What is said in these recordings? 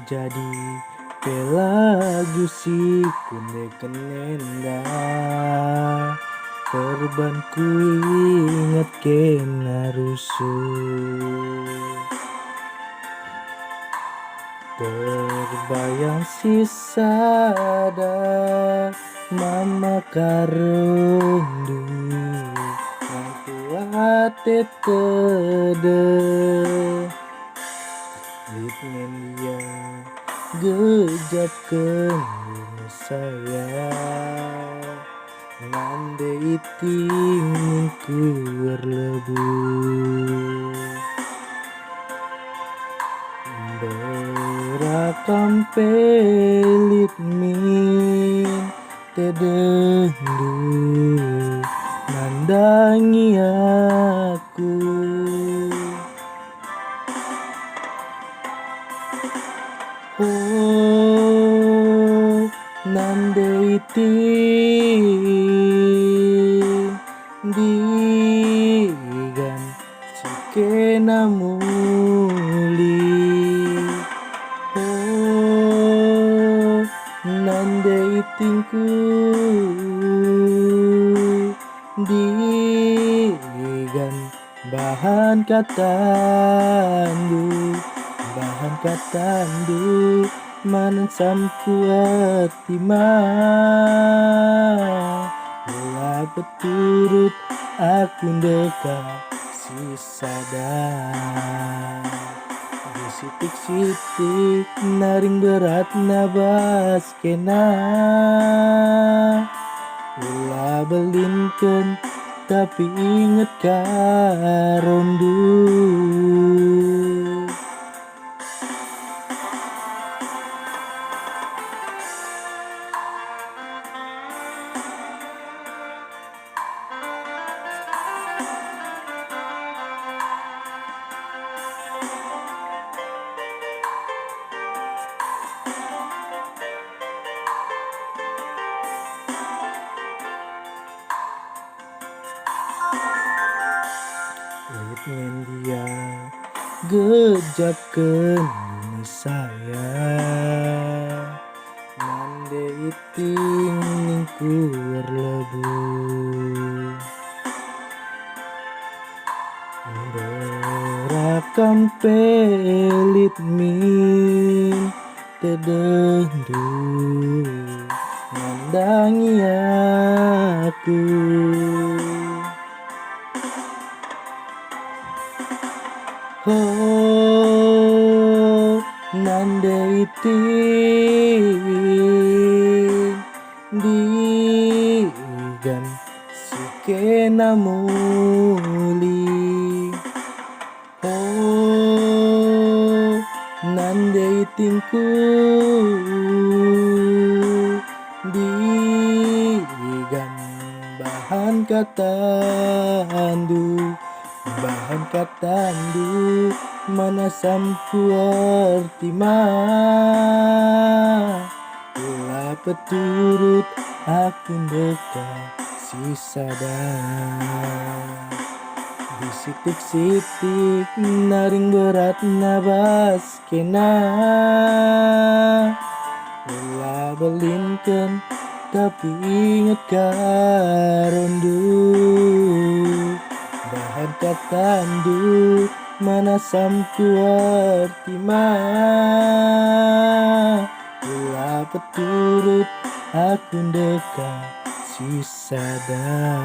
jadi pelagu si kunde kenenda korban ku ingat kena rusuh terbayang sisada mama karundu hati tede litmen dia gejapkan saya nande iting kurlebu berakam pelit min tedendu nandangi aku oh nande iting digan sikena muli oh nande itingku digan bahan katandu manan samku atima la beturut aku dekat sisadar sitik-sitik naring berat nabas kena ulah belinken tapi inget karondu litmen dia gejapkan saya nande iting kurlebu berakam pelit min tedendu nandangi aku oh nande iting digan sikena muli oh nande itingku digan bahan katandu mana samku artima ulah peturut aku dekat sisadar di sitik-sitik naring berat nabas kena ulah belinken tapi inget karondu bahan katandu mana samku artima ulah peturut aku dekat sisadar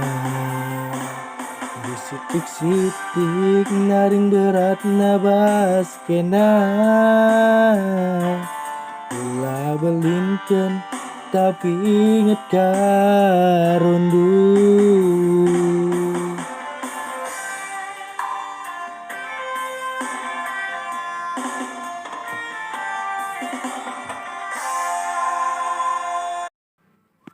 di sitik-sitik naring berat nabas kena ulah belinken tapi inget karondu